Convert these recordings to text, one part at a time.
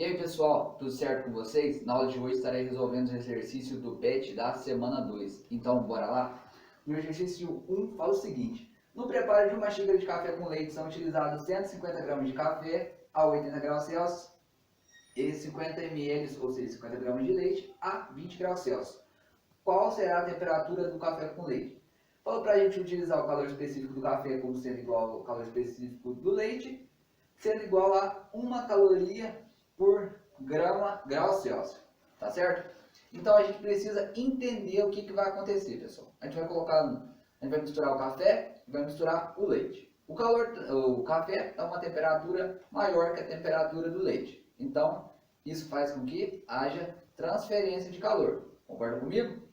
E aí pessoal, tudo certo com vocês? Na aula de hoje estarei resolvendo os exercícios do PET da semana 2. Então bora lá? No exercício 1 fala o seguinte: no preparo de uma xícara de café com leite são utilizados 150 gramas de café a 80 graus Celsius e 50 ml, ou seja, 50 gramas de leite a 20 graus Celsius. Qual será a temperatura do café com leite? Falou para a gente utilizar o calor específico do café como sendo igual ao calor específico do leite, sendo igual a 1 caloria por grau Celsius, tá certo? Então a gente precisa entender o que vai acontecer, pessoal. A gente vai misturar o café e vai misturar o leite. O café é uma temperatura maior que a temperatura do leite. Então isso faz com que haja transferência de calor. Concorda comigo?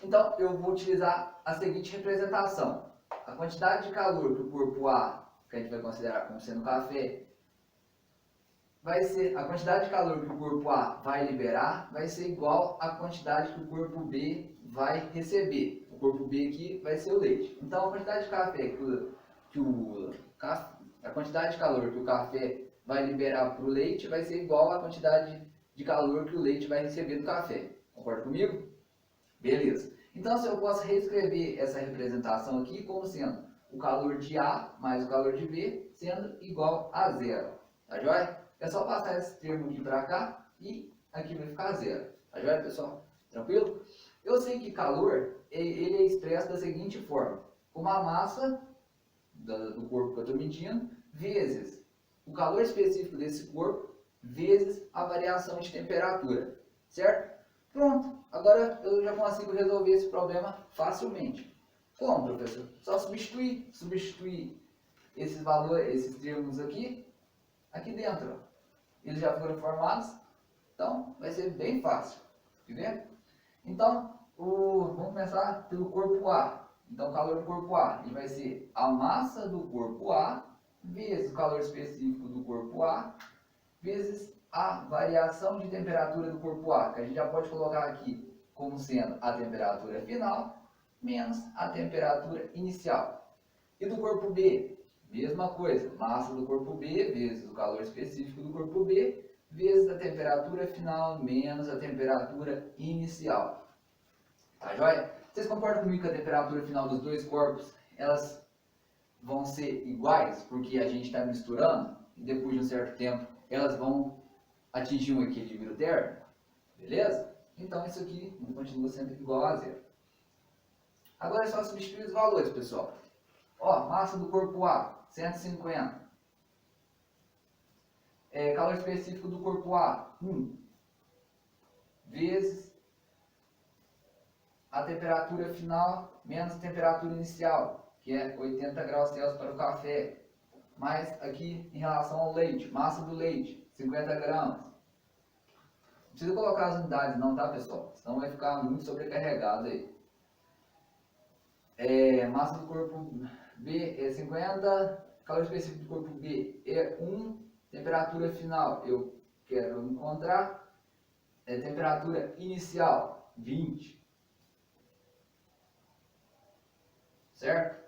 Então eu vou utilizar a seguinte representação: a quantidade de calor que o corpo A, que a gente vai considerar como sendo café, vai ser a quantidade de calor que o corpo A vai liberar, vai ser igual à quantidade que o corpo B vai receber. O corpo B aqui vai ser o leite. Então a quantidade de café a quantidade de calor que o café vai liberar para o leite vai ser igual à quantidade de calor que o leite vai receber do café. Concorda comigo? Beleza. Então se eu posso reescrever essa representação aqui como sendo o calor de A mais o calor de B sendo igual a zero. Tá joia? É só passar esse termo aqui para cá e aqui vai ficar zero. Tá joia, pessoal? Tranquilo? Eu sei que calor ele é expresso da seguinte forma: como a massa do corpo que eu estou medindo vezes o calor específico desse corpo vezes a variação de temperatura. Certo? Pronto. Agora eu já consigo resolver esse problema facilmente. Como, professor? Só substituir esses valores, esses termos aqui dentro. Ó. Eles já foram formados, então vai ser bem fácil. Quer ver? Então, vamos começar pelo corpo A. Então, o calor do corpo A ele vai ser a massa do corpo A vezes o calor específico do corpo A vezes a variação de temperatura do corpo A, que a gente já pode colocar aqui como sendo a temperatura final menos a temperatura inicial. E do corpo B, mesma coisa, massa do corpo B vezes o calor específico do corpo B vezes a temperatura final menos a temperatura inicial. Tá joia? Vocês concordam comigo que a temperatura final dos dois corpos elas vão ser iguais porque a gente está misturando e depois de um certo tempo elas vão atingir um equilíbrio térmico? Beleza? Então isso aqui continua sendo igual a zero. Agora é só substituir os valores, pessoal. Ó, massa do corpo A, 150. Calor específico do corpo A, 1. Vezes a temperatura final menos a temperatura inicial, que é 80 graus Celsius para o café. Mais aqui em relação ao leite, massa do leite, 50 gramas. Não precisa colocar as unidades não, tá, pessoal? Senão vai ficar muito sobrecarregado aí. Massa do corpo B é 50, calor específico do corpo B é 1, temperatura final eu quero encontrar, temperatura inicial 20, certo?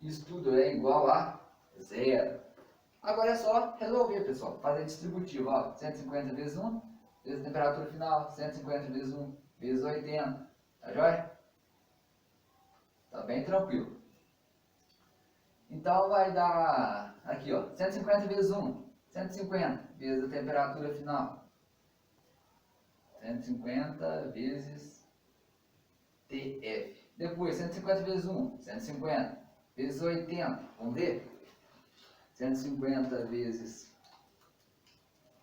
Isso tudo é igual a zero. Agora é só resolver, pessoal, fazer distributivo, ó, 150 vezes 1, vezes a temperatura final, 150 vezes 1, vezes 80, tá joia? Tá bem tranquilo. Então vai dar aqui, ó, 150 vezes 1, 150 vezes a temperatura final. 150 vezes TF. Depois 150 vezes 1, 150 vezes 80. Vamos ver? 150 vezes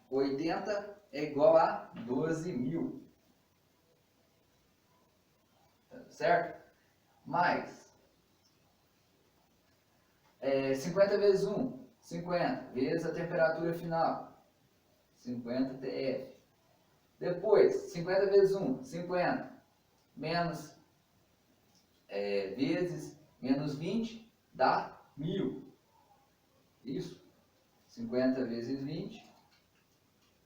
80 é igual a 12.000. Certo? Mais 50 vezes 1, 50 vezes a temperatura final, 50 TF. Depois 50 vezes 1, 50 menos vezes menos 20 dá 1.000. Isso. 50 vezes 20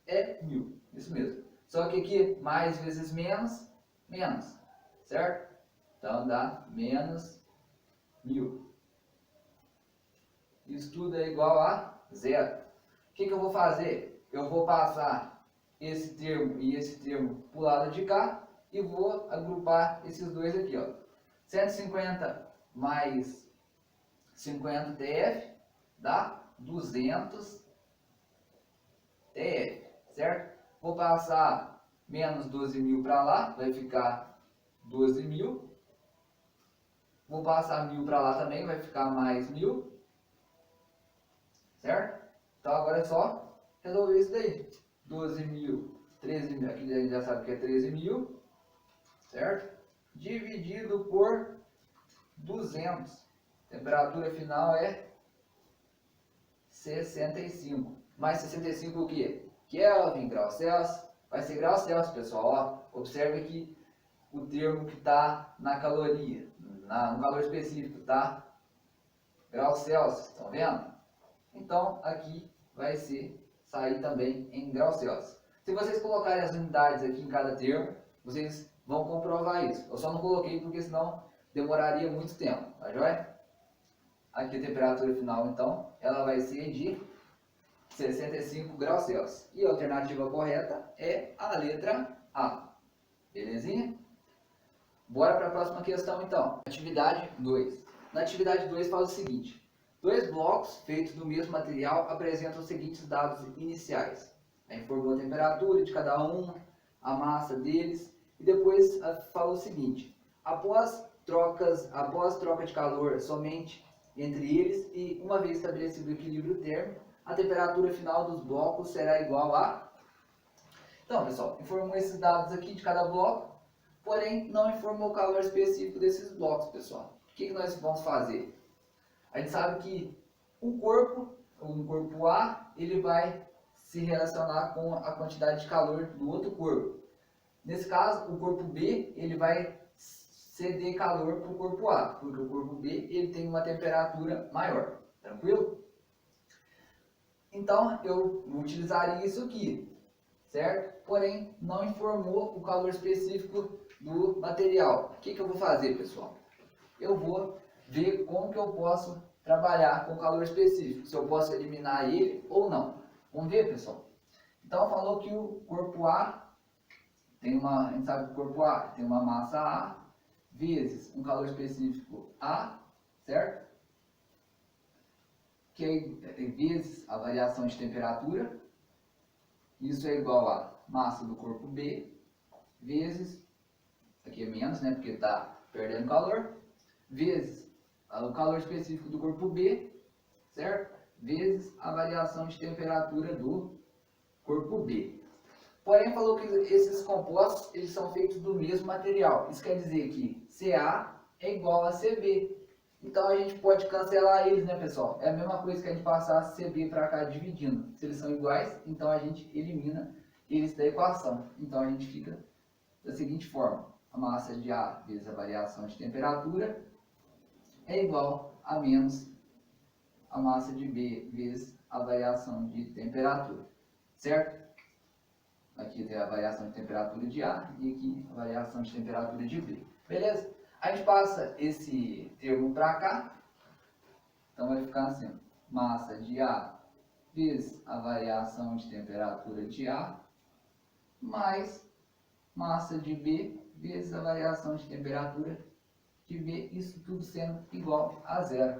é 1.000. Isso mesmo. Só que aqui mais vezes menos, menos. Certo? Então dá menos 1.000. Isso tudo é igual a zero. O que eu vou fazer? eu vou passar esse termo e esse termo para o lado de cá e vou agrupar esses dois aqui, ó. 150 mais 50 TF dá 200 TF, certo? Vou passar menos 12.000 para lá, vai ficar 12.000. Vou passar 1.000 para lá também, vai ficar mais 1.000, certo? Então agora é só resolver isso daí. 12.000, 13.000, aqui a gente já sabe que é 13.000, certo? Dividido por 200. Temperatura final é 65. Mais 65 o quê? Kelvin, graus Celsius. Vai ser graus Celsius, pessoal. Ó, observe que o termo que está na caloria, no valor específico, tá? Graus Celsius, estão vendo? Então, aqui vai sair também em graus Celsius. Se vocês colocarem as unidades aqui em cada termo, vocês vão comprovar isso. Eu só não coloquei porque senão demoraria muito tempo, tá joia? Aqui a temperatura final, então, ela vai ser de 65 graus Celsius. E a alternativa correta é a letra A. Belezinha? Bora para a próxima questão, então. Atividade 2. Na atividade 2 fala o seguinte. Dois blocos feitos do mesmo material apresentam os seguintes dados iniciais. Informou a temperatura de cada um, a massa deles, e depois fala o seguinte. Após troca de calor somente entre eles e uma vez estabelecido o equilíbrio térmico, a temperatura final dos blocos será igual a... Então, pessoal, informou esses dados aqui de cada bloco, porém não informou o calor específico desses blocos, pessoal. O que nós vamos fazer? A gente sabe que um corpo A, ele vai se relacionar com a quantidade de calor do outro corpo. Nesse caso, o corpo B, ele vai ceder calor para o corpo A, porque o corpo B, ele tem uma temperatura maior. Tranquilo? Então, eu utilizaria isso aqui, certo? Porém, não informou o calor específico do material. O que eu vou fazer, pessoal? Eu vou ver como que eu posso trabalhar com calor específico, se eu posso eliminar ele ou não. Vamos ver, pessoal? Então, falou que o corpo A a gente sabe que o corpo A tem uma massa A vezes um calor específico A, certo? Que é vezes a variação de temperatura. Isso é igual a massa do corpo B vezes, aqui é menos, né, porque está perdendo calor, vezes o calor específico do corpo B, certo? Vezes a variação de temperatura do corpo B. Porém, falou que esses compostos eles são feitos do mesmo material. Isso quer dizer que Ca é igual a Cb. Então a gente pode cancelar eles, né, pessoal? É a mesma coisa que a gente passar Cb para cá dividindo. Se eles são iguais, então a gente elimina eles da equação. Então a gente fica da seguinte forma. A massa de A vezes a variação de temperatura é igual a menos a massa de B vezes a variação de temperatura. Certo? Aqui tem a variação de temperatura de A e aqui a variação de temperatura de B. Beleza? A gente passa esse termo para cá. Então vai ficar assim. Massa de A vezes a variação de temperatura de A mais massa de B vezes a variação de temperatura de B. Isso tudo sendo igual a zero.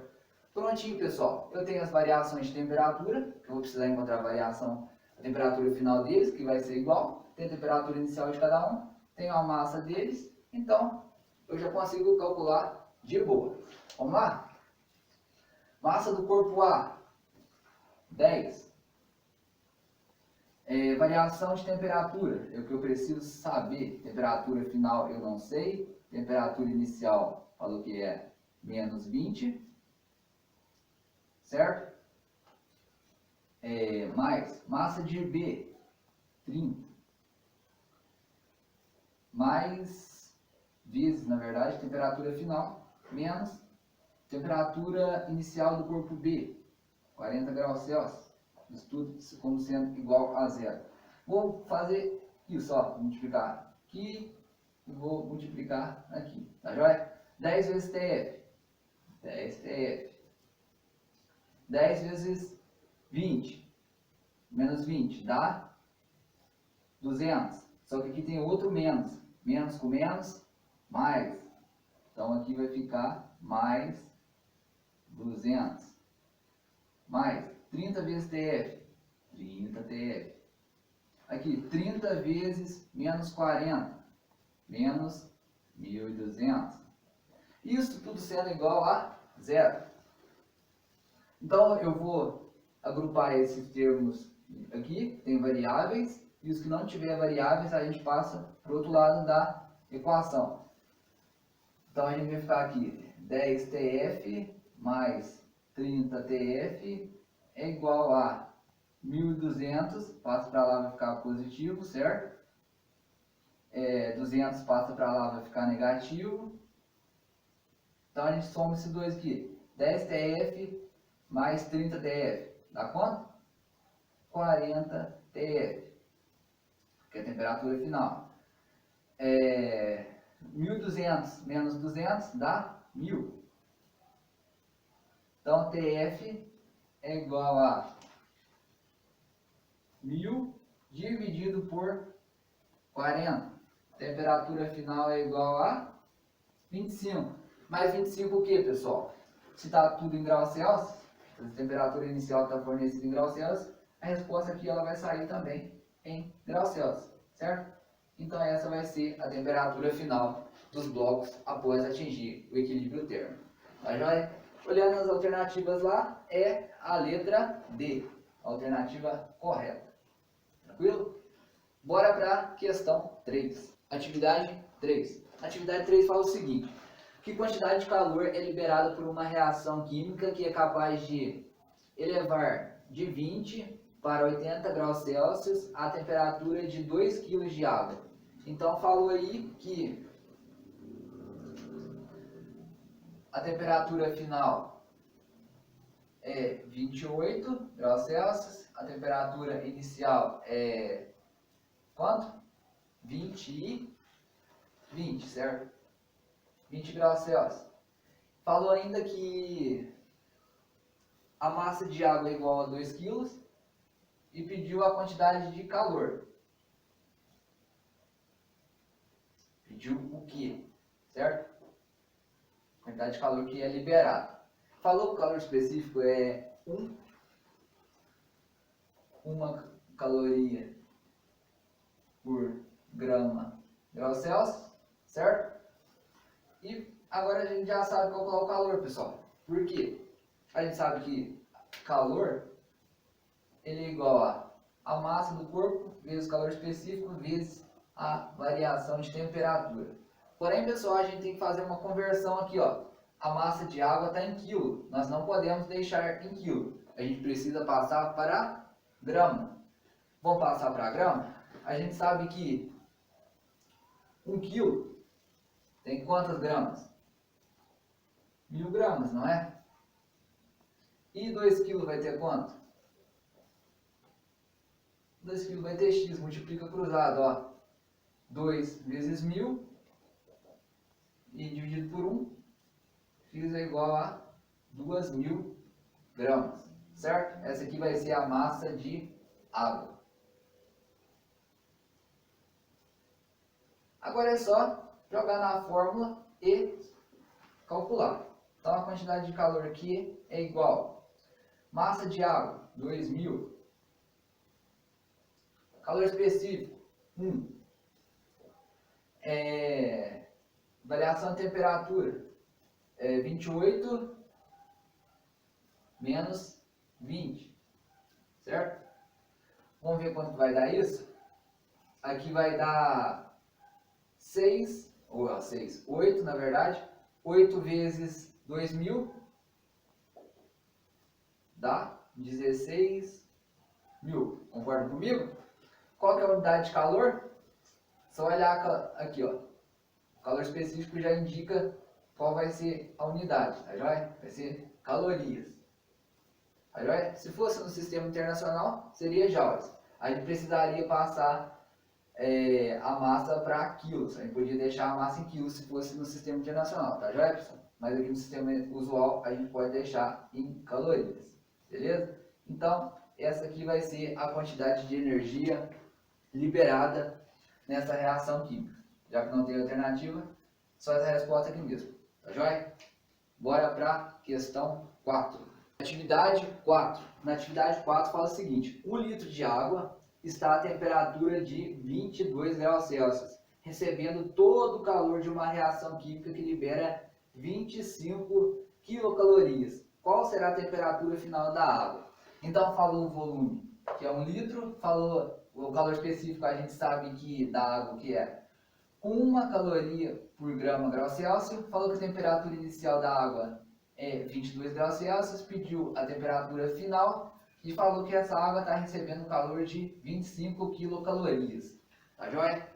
Prontinho, pessoal. Eu tenho as variações de temperatura. Que eu vou precisar encontrar a variação a temperatura final deles, que vai ser igual, tem a temperatura inicial de cada um, tenho a massa deles, então eu já consigo calcular de boa. Vamos lá? Massa do corpo A, 10. Variação de temperatura, é o que eu preciso saber. Temperatura final eu não sei, temperatura inicial falou que é menos 20, certo? Mais massa de B, 30, mais vezes, na verdade, temperatura final, menos temperatura inicial do corpo B, 40 graus Celsius, isso tudo como sendo igual a zero. Vou fazer isso, ó, multiplicar aqui e vou multiplicar aqui, tá joia? 10 vezes TF, 10 TF, 10 vezes 20, menos 20 dá 200. Só que aqui tem outro menos. Menos com menos, mais. Então aqui vai ficar mais 200. Mais 30 vezes TF. 30 TF. Aqui, 30 vezes menos 40. Menos 1.200. Isso tudo sendo igual a zero. Então eu vou agrupar esses termos aqui, tem variáveis, e os que não tiver variáveis a gente passa para o outro lado da equação. Então a gente vai ficar aqui, 10TF mais 30TF é igual a 1.200, passa para lá vai ficar positivo, certo? 200 passa para lá vai ficar negativo. Então a gente soma esses dois aqui, 10TF mais 30TF, dá quanto? 40TF, que é a temperatura final. 1.200 menos 200 dá 1.000. Então TF é igual a 1.000 dividido por 40. Temperatura final é igual a 25. Mais 25 o que, pessoal? Se está tudo em graus Celsius, a temperatura inicial está fornecida em graus Celsius, a resposta aqui ela vai sair também em graus Celsius, certo? Então essa vai ser a temperatura final dos blocos após atingir o equilíbrio térmico. Tá joia? Olhando as alternativas lá, é a letra D, a alternativa correta. Tranquilo? Bora para a questão 3. Atividade 3. Atividade 3 fala o seguinte: que quantidade de calor é liberada por uma reação química que é capaz de elevar de 20 para 80 graus Celsius a temperatura de 2 kg de água. Então falou aí que a temperatura final é 28 graus Celsius, a temperatura inicial é quanto? 20, certo? 20 graus Celsius. Falou ainda que a massa de água é igual a 2 kg e pediu a quantidade de calor. Pediu o que? Certo? A quantidade de calor que é liberada. Falou que o calor específico é 1 caloria por grama graus Celsius, certo? E agora a gente já sabe calcular o calor, pessoal. Por quê? A gente sabe que calor ele é igual a massa do corpo vezes o calor específico vezes a variação de temperatura. Porém, pessoal, a gente tem que fazer uma conversão aqui, ó. A massa de água está em quilo. Nós não podemos deixar em quilo. A gente precisa passar para grama. Vamos passar para grama? A gente sabe que 1 quilo tem quantas gramas? 1.000 gramas, não é? E 2 kg vai ter quanto? 2 kg vai ter x, multiplica cruzado, ó. 2 vezes 1.000 e dividido por 1, x é igual a 2.000 gramas, certo? Essa aqui vai ser a massa de água. Agora é só jogar na fórmula e calcular. Então a quantidade de calor aqui é igual massa de água, 2.000. Calor específico, 1. Variação de temperatura, 28 menos 20. Certo? Vamos ver quanto vai dar isso? Aqui vai dar 8 na verdade. 8 vezes 2.000 dá 16.000. Concorda comigo? Qual que é a unidade de calor? Só olhar aqui, ó. O calor específico já indica qual vai ser a unidade, tá joia? Vai ser calorias. Tá joia? Se fosse no sistema internacional, seria joules. A gente precisaria passar a massa para quilos. A gente podia deixar a massa em quilos se fosse no sistema internacional, tá joia, pessoal? Mas aqui no sistema usual a gente pode deixar em calorias, beleza? Então, essa aqui vai ser a quantidade de energia liberada nessa reação química. Já que não tem alternativa, só essa resposta aqui mesmo. Tá joia? Bora para a questão 4. Atividade 4. Na atividade 4 fala o seguinte: 1 litro de água está a temperatura de 22 graus Celsius, recebendo todo o calor de uma reação química que libera 25 quilocalorias. Qual será a temperatura final da água? Então falou o volume, que é 1 litro, falou o calor específico, a gente sabe que da água que é 1 caloria por grau Celsius, falou que a temperatura inicial da água é 22 graus Celsius, pediu a temperatura final e falou que essa água está recebendo um calor de 25 quilocalorias. Tá joia?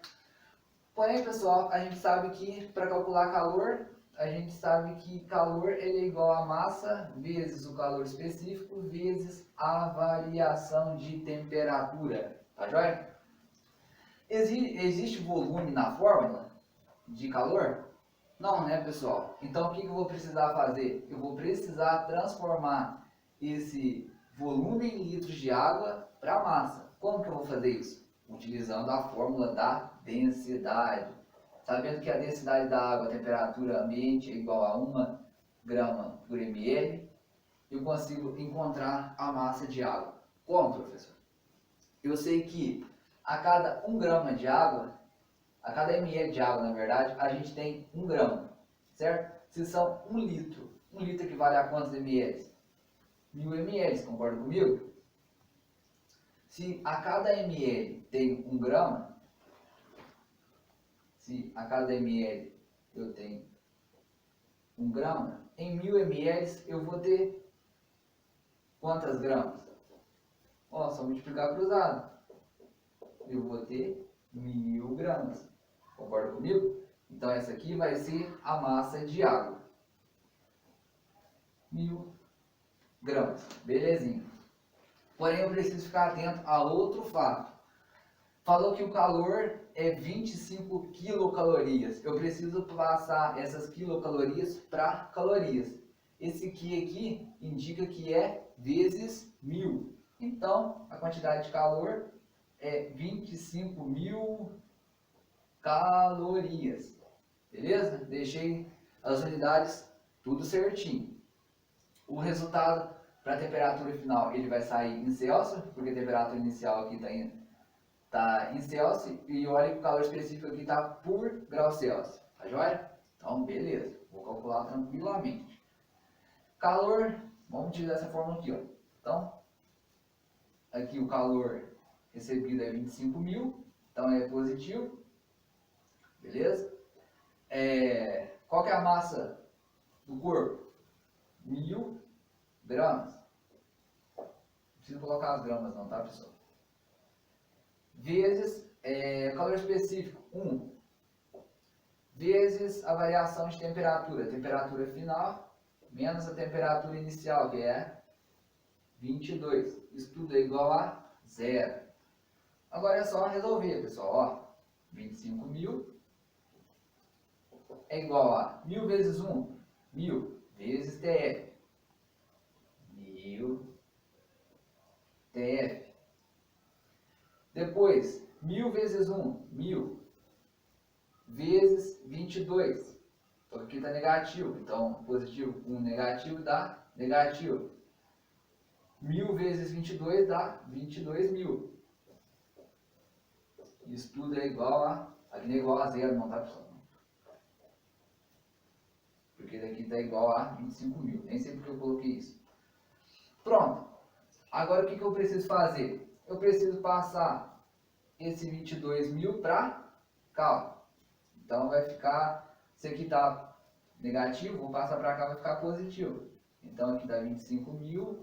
Porém, pessoal, a gente sabe que para calcular calor, a gente sabe que calor ele é igual a massa vezes o calor específico vezes a variação de temperatura. Tá joia? Existe volume na fórmula de calor? Não, né, pessoal? Então, o que eu vou precisar fazer? Eu vou precisar transformar esse volume em litros de água para massa. Como que eu vou fazer isso? Utilizando a fórmula da densidade. Sabendo que a densidade da água, a temperatura ambiente é igual a 1 grama por ml, eu consigo encontrar a massa de água. Como, professor? Eu sei que a cada 1 grama de água, a cada ml de água, na verdade, a gente tem 1 grama, certo? Se são 1 litro, 1 litro equivale a quantos ml? 1000 ml, concorda comigo? Se a cada ml tem 1 grama, se a cada ml eu tenho 1 grama, em 1000 ml eu vou ter quantas gramas? Ó, só multiplicar cruzado. Eu vou ter 1000 gramas. Concorda comigo? Então essa aqui vai ser a massa de água. 1000 gramas. Belezinha. Porém eu preciso ficar atento a outro fato. Falou que o calor é 25 quilocalorias. Eu preciso passar essas quilocalorias para calorias. Esse Q aqui indica que é vezes 1000. Então a quantidade de calor é 25.000 calorias. Beleza? Deixei as unidades tudo certinho. O resultado para a temperatura final ele vai sair em Celsius, porque a temperatura inicial aqui está em Celsius, e olha que o calor específico aqui está por grau Celsius. Tá joia? Então, beleza. Vou calcular tranquilamente. Calor, vamos utilizar essa fórmula aqui, ó. Então, aqui o calor recebido é 25.000, então é positivo, beleza? Qual que é a massa do corpo? 1000 gramas. Não precisa colocar as gramas não, tá, pessoal? Vezes, calor específico, 1. Vezes a variação de temperatura, temperatura final, menos a temperatura inicial, que é 22. Isso tudo é igual a 0. Agora é só resolver, pessoal. Ó, 25.000 é igual a 1000 vezes 1, 1000 vezes TF. 1000 TF. Depois, 1000 vezes 1, 1000 vezes 22. Então aqui está negativo. Então, positivo com negativo dá negativo. 1000 vezes 22 dá 22.000. Isso tudo é igual a... Aqui não é igual a 0, não, tá, pessoal? Porque daqui está igual a 25.000. Nem sei porque eu coloquei isso. Pronto. Agora o que eu preciso fazer? Eu preciso passar esse 22.000 para cá. Então vai ficar... Se aqui está negativo, vou passar para cá, vai ficar positivo. Então aqui dá 25.000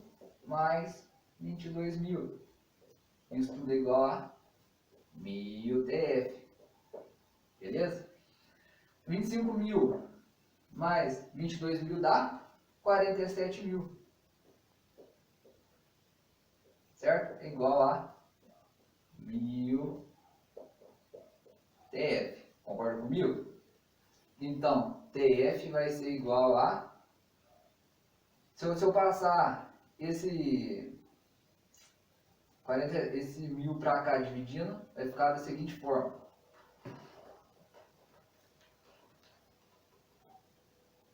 mais 22.000. Isso tudo é igual a 1000 TF. Beleza? 25.000 mais 22.000 dá 47.000. Certo? É igual a 1000 TF. Concorda comigo? Então, TF vai ser igual a... Se eu passar esse esse 1000 para cá dividindo, vai ficar da seguinte forma.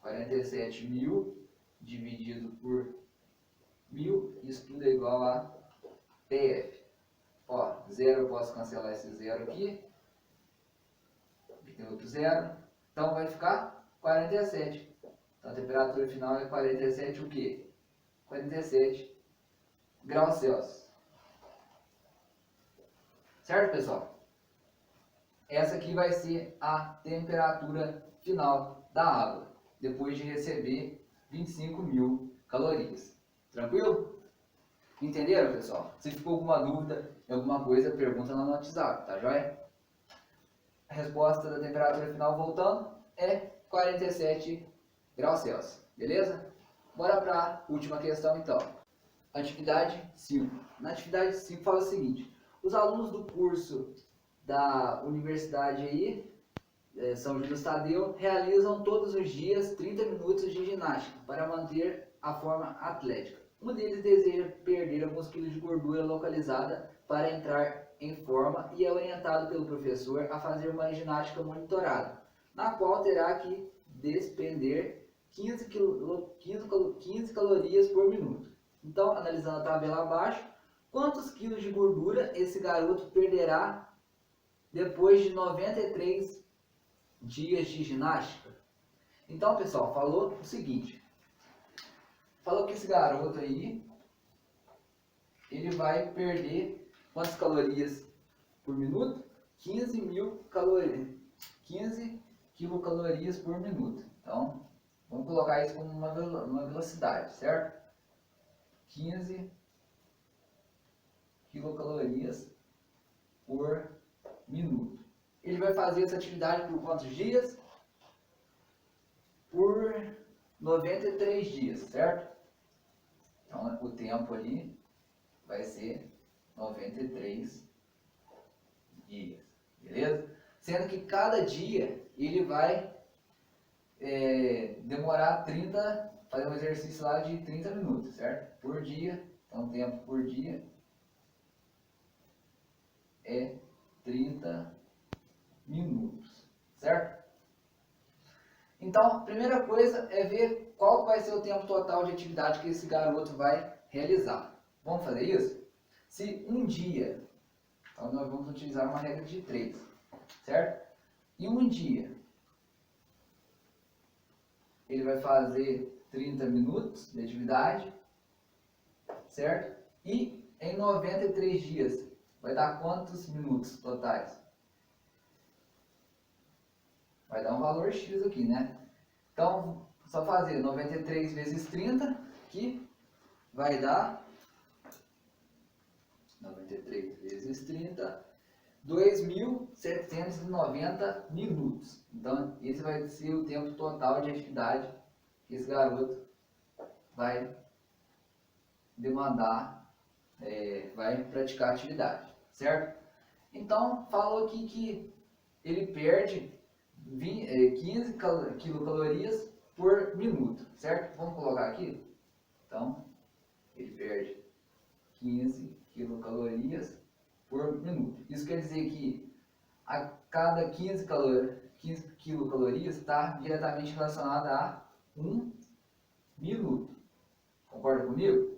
47.000 dividido por 1000, isso tudo é igual a PF. Ó, zero eu posso cancelar esse zero aqui. Aqui tem outro zero. Então vai ficar 47. Então a temperatura final é 47 o quê? 47 graus Celsius. Certo, pessoal? Essa aqui vai ser a temperatura final da água, depois de receber 25.000 calorias. Tranquilo? Entenderam, pessoal? Se ficou alguma dúvida em alguma coisa, pergunta lá no WhatsApp, tá joia? A resposta da temperatura final, voltando, é 47 graus Celsius. Beleza? Bora para a última questão, então. Atividade 5. Na atividade 5 fala o seguinte: os alunos do curso da universidade aí, São Judas Tadeu, realizam todos os dias 30 minutos de ginástica para manter a forma atlética. Um deles deseja perder alguns quilos de gordura localizada para entrar em forma e é orientado pelo professor a fazer uma ginástica monitorada, na qual terá que despender 15 calorias por minuto. Então, analisando a tabela abaixo, quantos quilos de gordura esse garoto perderá depois de 93 dias de ginástica? Então, pessoal, falou o seguinte: falou que esse garoto aí, ele vai perder quantas calorias por minuto? 15.000 calorias, 15 quilocalorias por minuto. Então, vamos colocar isso como uma velocidade, certo? 15 quilocalorias por minuto. Ele vai fazer essa atividade por quantos dias? Por 93 dias, certo? Então, o tempo ali vai ser 93 dias, beleza? Sendo que cada dia ele vai demorar fazer um exercício lá de 30 minutos, certo? Por dia, então tempo por dia é 30 minutos, certo? Então, a primeira coisa é ver qual vai ser o tempo total de atividade que esse garoto vai realizar. Vamos fazer isso? Se um dia, então nós vamos utilizar uma regra de 3, certo? Em um dia, ele vai fazer 30 minutos de atividade, certo? E em 93 dias, vai dar quantos minutos totais? Vai dar um valor X aqui, né? Então, só fazer 93 vezes 30, que vai dar 93 vezes 30, 2.790 minutos. Então, esse vai ser o tempo total de atividade que esse garoto vai demandar, vai praticar a atividade, certo? Então, falou aqui que ele perde 15 quilocalorias por minuto, certo? Vamos colocar aqui? Então, ele perde 15 quilocalorias por minuto. Isso quer dizer que a cada 15 quilocalorias está diretamente relacionada a 1 minuto. Concorda comigo?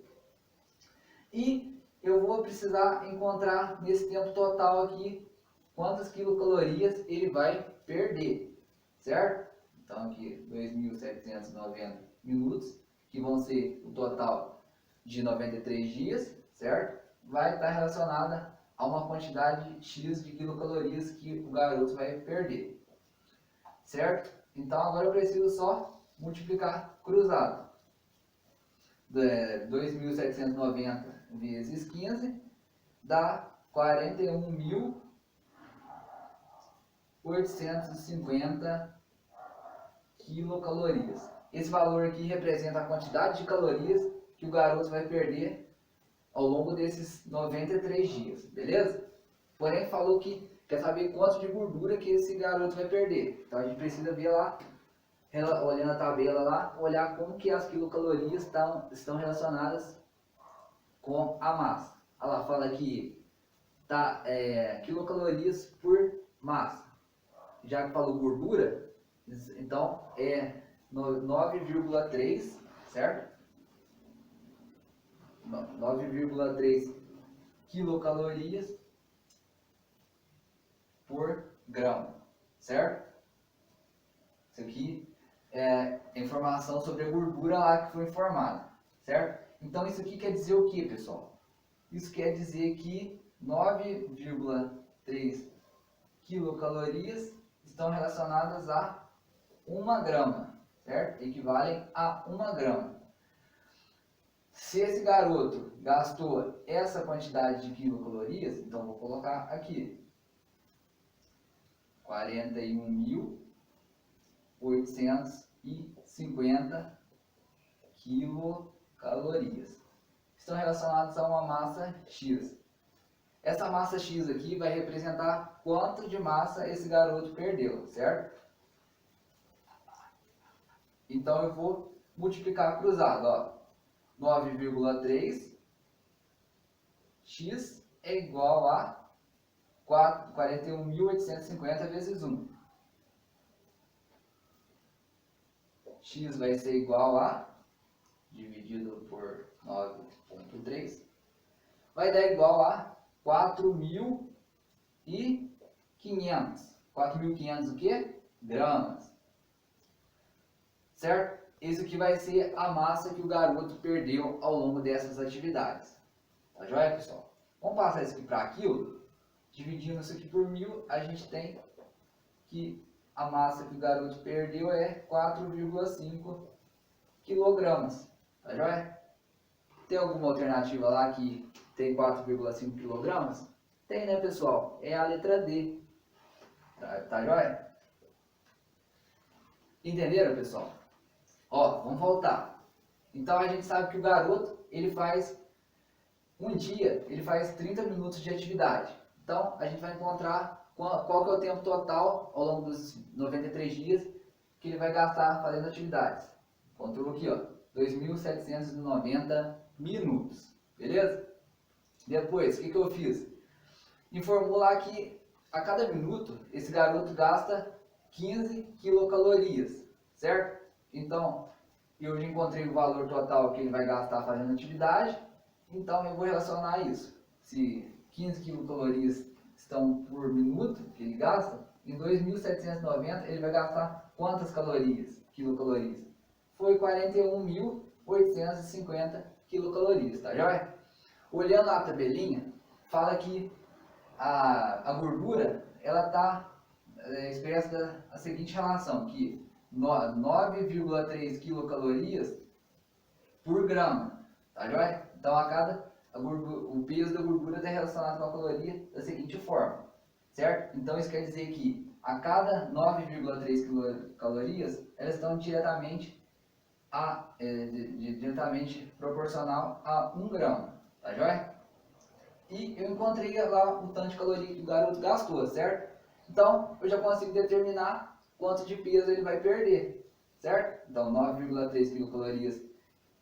E eu vou precisar encontrar nesse tempo total aqui quantas quilocalorias ele vai perder, certo? Então aqui 2.790 minutos, que vão ser o total de 93 dias, certo? Vai estar relacionada a uma quantidade X de quilocalorias que o garoto vai perder, certo? Então agora eu preciso só multiplicar cruzado. 2.790 vezes 15 dá 41.850 quilocalorias. Esse valor aqui representa a quantidade de calorias que o garoto vai perder ao longo desses 93 dias, beleza? Porém, falou que quer saber quanto de gordura que esse garoto vai perder. Então a gente precisa ver lá, olhando a tabela lá, olhar como que as quilocalorias estão relacionadas com a massa. Ela fala que tá, quilocalorias por massa. Já que falou gordura, então é 9,3, certo? 9,3 quilocalorias por grão, certo? Isso aqui é informação sobre a gordura lá que foi informada, certo? Então isso aqui quer dizer o que, pessoal? Isso quer dizer que 9,3 quilocalorias estão relacionadas a 1 grama, certo? Equivalem a 1 grama. Se esse garoto gastou essa quantidade de quilocalorias, então vou colocar aqui 41.850 quilocalorias. Estão relacionados a uma massa X. Essa massa X aqui vai representar quanto de massa esse garoto perdeu, certo? Então eu vou multiplicar cruzado, ó. 9,3 x é igual a 41.850 vezes 1. X vai ser igual a, dividido por 9,3, vai dar igual a 4.500. 4.500 o quê? Gramas. Certo? Isso aqui vai ser a massa que o garoto perdeu ao longo dessas atividades. Tá joia, pessoal? Vamos passar isso aqui para quilo. Dividindo isso aqui por 1.000, a gente tem que a massa que o garoto perdeu é 4,5 quilogramas. Tá joia? Tem alguma alternativa lá que tem 4,5 quilogramas? Tem, né, pessoal? É a letra D. Tá joia? Entenderam, pessoal? Ó, vamos voltar. Então a gente sabe que o garoto, ele faz um dia, ele faz 30 minutos de atividade. Então a gente vai encontrar qual que é o tempo total ao longo dos 93 dias que ele vai gastar fazendo atividades. Encontrou aqui, ó, 2.790 minutos. Beleza? Depois, o que eu fiz? Informou lá que a cada minuto esse garoto gasta 15 quilocalorias, certo? Então, eu já encontrei o valor total que ele vai gastar fazendo atividade, então eu vou relacionar isso. Se 15 quilocalorias estão por minuto que ele gasta, em 2.790 ele vai gastar quantas calorias? Quilocalorias? Foi 41.850 quilocalorias, tá joia? Olhando a tabelinha, fala que a gordura, ela está expressa da seguinte relação, que 9,3 quilocalorias por grama, tá joia? Então o peso da gordura está relacionado com a caloria da seguinte forma, certo? Então isso quer dizer que a cada 9,3 quilocalorias, elas estão diretamente proporcional a 1 grama, tá joia? E eu encontrei lá o tanto de caloria que o garoto gastou, certo? Então eu já consigo determinar quanto de peso ele vai perder, certo? Então 9,3 quilocalorias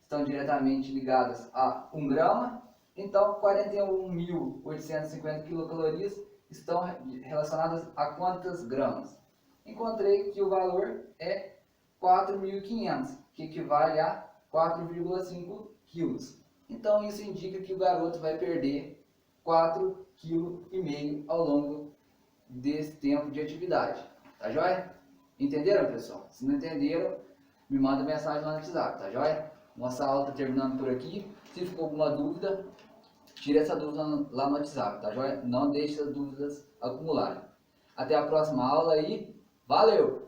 estão diretamente ligadas a 1 grama, então 41.850 quilocalorias estão relacionadas a quantas gramas? Encontrei que o valor é 4.500, que equivale a 4,5 quilos. Então isso indica que o garoto vai perder 4,5 kg ao longo desse tempo de atividade. Tá joia? Entenderam, pessoal? Se não entenderam, me manda mensagem lá no WhatsApp, tá joia? Nossa aula está terminando por aqui. Se ficou alguma dúvida, tire essa dúvida lá no WhatsApp, tá joia? Não deixe as dúvidas acumularem. Até a próxima aula e valeu!